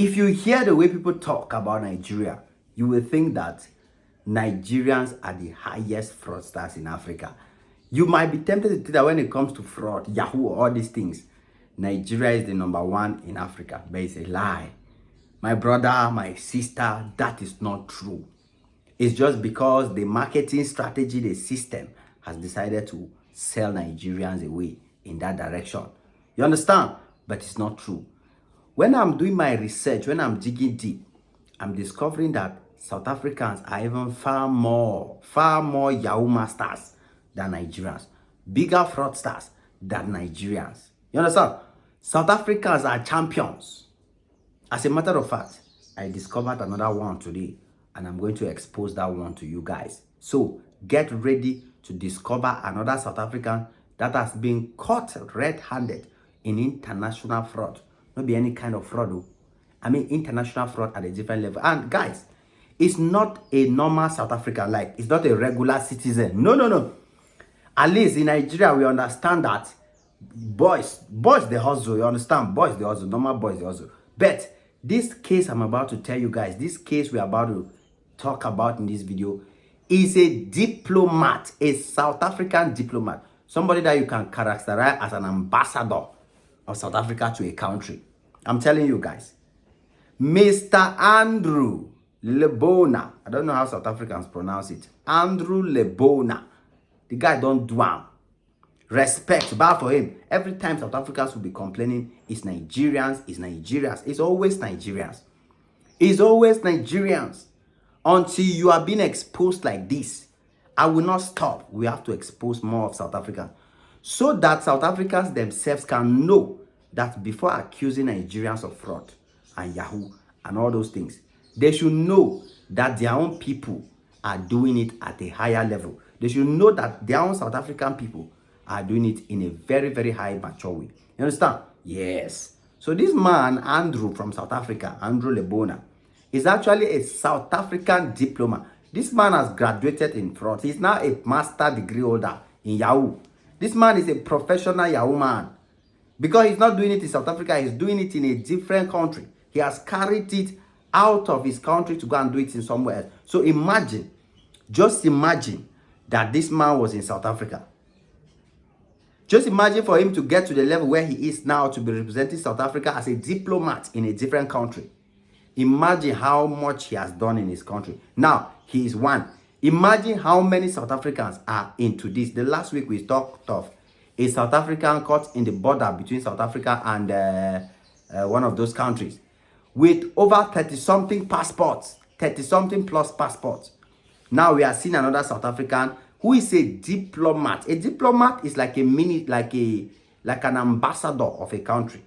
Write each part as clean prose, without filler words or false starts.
If you hear the way people talk about Nigeria, you will think that Nigerians are the highest fraudsters in Africa. You might be tempted to think that when it comes to fraud, Yahoo, all these things, Nigeria is the number one in Africa. But it's a lie. My brother, my sister, that is not true. It's just because the marketing strategy, the system, has decided to sell Nigerians away in that direction. You understand? But it's not true. When I'm doing my research, when I'm digging deep, I'm discovering that South Africans are even far more Yahoo masters than Nigerians. Bigger fraudsters than Nigerians. You understand? South Africans are champions. As a matter of fact, I discovered another one today, and I'm going to expose that one to you guys. So get ready to discover another South African that has been caught red-handed in international fraud. Not be any kind of fraud, though. I mean international fraud at a different level. And guys, it's not a normal South African, like it's not a regular citizen. No. At least in Nigeria, we understand that boys they hustle. You understand? Boys they hustle. Normal boys they hustle. But this case I'm about to tell you guys, this case we're about to talk about in this video, is a diplomat, a South African diplomat. Somebody that you can characterize as an ambassador of South Africa to a country. I'm telling you guys. Mr. Andrew Lebona. I don't know how South Africans pronounce it. Andrew Lebona. The guy don't do am. Respect, bow for him. Every time South Africans will be complaining, it's Nigerians, it's Nigerians. It's always Nigerians. It's always Nigerians. Until you are being exposed like this, I will not stop. We have to expose more of South Africans, so that South Africans themselves can know that before accusing Nigerians of fraud and Yahoo and all those things, they should know that their own people are doing it at a higher level. They should know that their own South African people are doing it in a very, very high, mature way. You understand? Yes. So this man, Andrew from South Africa, Andrew Lebona, is actually a South African diplomat. This man has graduated in fraud. He's now a master degree holder in Yahoo. This man is a professional Yahoo man. Because he's not doing it in South Africa, he's doing it in a different country. He has carried it out of his country to go and do it in somewhere else. So imagine, just imagine that this man was in South Africa. Just imagine for him to get to the level where he is now, to be representing South Africa as a diplomat in a different country. Imagine how much he has done in his country. Now, he is one. Imagine how many South Africans are into this. The last week we talked of a South African caught in the border between South Africa and one of those countries with over 30-something passports, 30-something plus passports. Now we are seeing another South African who is a diplomat. A diplomat is like an ambassador of a country.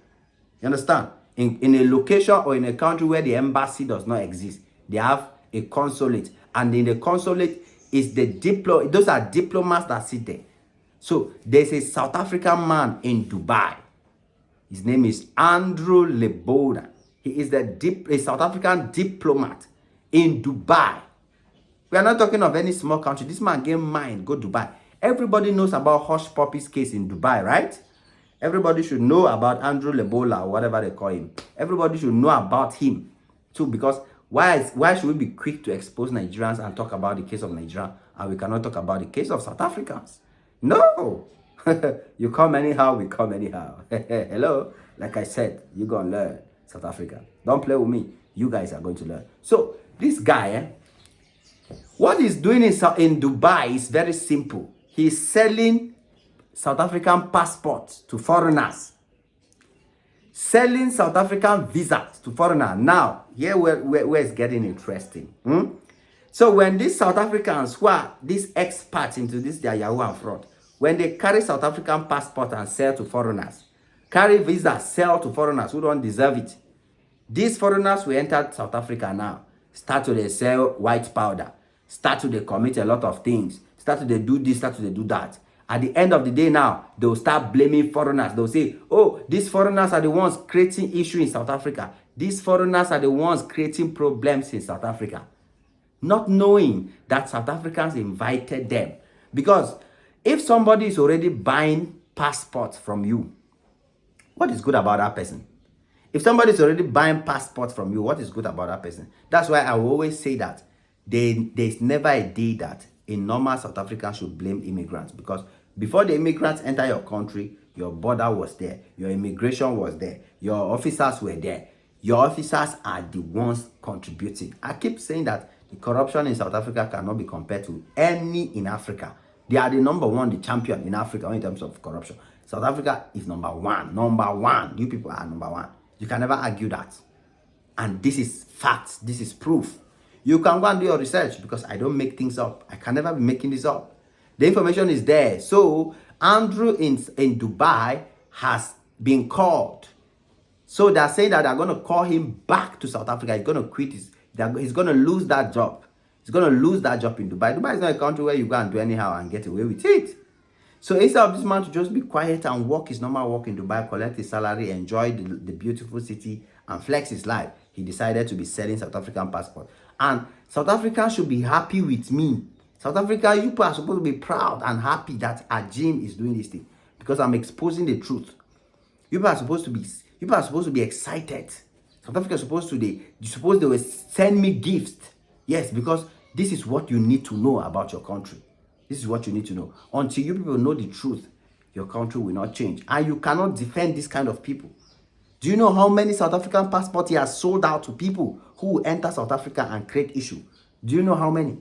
You understand? In a location or in a country where the embassy does not exist, they have a consulate, and in the consulate is those are diplomats that sit there. So there's a South African man in Dubai. His name is Andrew Lebona. He is a South African diplomat in Dubai. We are not talking of any small country. This man gave mind, go Dubai. Everybody knows about Hush Puppy's case in Dubai, right? Everybody should know about Andrew Lebona, or whatever they call him. Everybody should know about him too, because why should we be quick to expose Nigerians and talk about the case of Nigeria, and we cannot talk about the case of South Africans? No. You come anyhow, we come anyhow. Hello? Like I said, you're going to learn South Africa. Don't play with me. You guys are going to learn. So, this guy, what he's doing in Dubai is very simple. He's selling South African passports to foreigners. Selling South African visas to foreigners. Now, here where it's getting interesting. So when these South Africans, who are these experts into this, their Yahoo and fraud, when they carry South African passport and sell to foreigners, carry visa, sell to foreigners who don't deserve it, these foreigners who entered South Africa now start to sell white powder, start to commit a lot of things, start to do this, start to do that. At the end of the day now, they'll start blaming foreigners. They'll say, oh, these foreigners are the ones creating issues in South Africa. These foreigners are the ones creating problems in South Africa. Not knowing that South Africans invited them. Because if somebody is already buying passports from you, what is good about that person? If somebody's already buying passports from you, what is good about that person? That's why I will always say that there's never a day that a normal South African should blame immigrants, because before the immigrants enter your country, your border was there, your immigration was there, your officers were there. Your officers are the ones contributing. I keep saying that the corruption in South Africa cannot be compared to any in Africa. They are the number one, the champion in Africa in terms of corruption. South Africa is number one. Number one. You people are number one. You can never argue that. And this is facts. This is proof. You can go and do your research, because I don't make things up. I can never be making this up. The information is there. So Andrew in Dubai has been called. So they're saying that they're going to call him back to South Africa. He's going to quit. He's going to lose that job. He's going to lose that job in Dubai. Dubai is not a country where you go and do anyhow and get away with it. So instead of this man to just be quiet and work his normal work in Dubai, collect his salary, enjoy the beautiful city, and flex his life, he decided to be selling South African passport. And South Africa should be happy with me. South Africa, you people are supposed to be proud and happy that Ajim is doing this thing, because I'm exposing the truth. You people are supposed to be excited. South Africa is supposed to they will send me gifts. Yes, because this is what you need to know about your country. This is what you need to know. Until you people know the truth, your country will not change. And you cannot defend this kind of people. Do you know how many South African passports he has sold out to people who will enter South Africa and create issue? Do you know how many?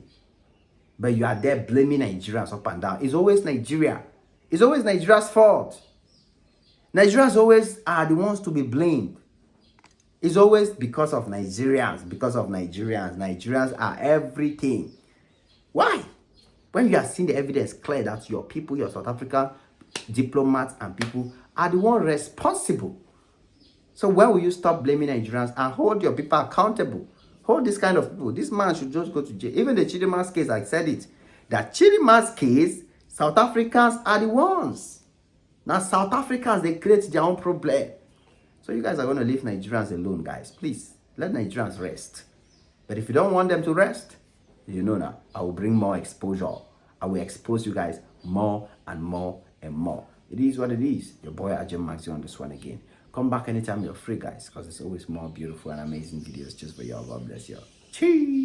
But you are there blaming Nigerians up and down. It's always Nigeria. It's always Nigeria's fault. Nigerians always are the ones to be blamed. It's always because of Nigerians. Because of Nigerians. Nigerians are everything. Why? When you are seeing the evidence clear that your people, your South African diplomats and people are the ones responsible. So when will you stop blaming Nigerians and hold your people accountable? Hold this kind of people. This man should just go to jail. Even the Chidiman's case, I said it. That Chidiman's case, South Africans are the ones. Now South Africans, they create their own problem. So you guys are going to leave Nigerians alone, guys. Please, let Nigerians rest. But if you don't want them to rest, you know now, I will bring more exposure. I will expose you guys more and more and more. It is what it is. Your boy Ajim Maxi on this one again. Come back anytime you're free, guys, because there's always more beautiful and amazing videos just for y'all. God bless you. Cheers.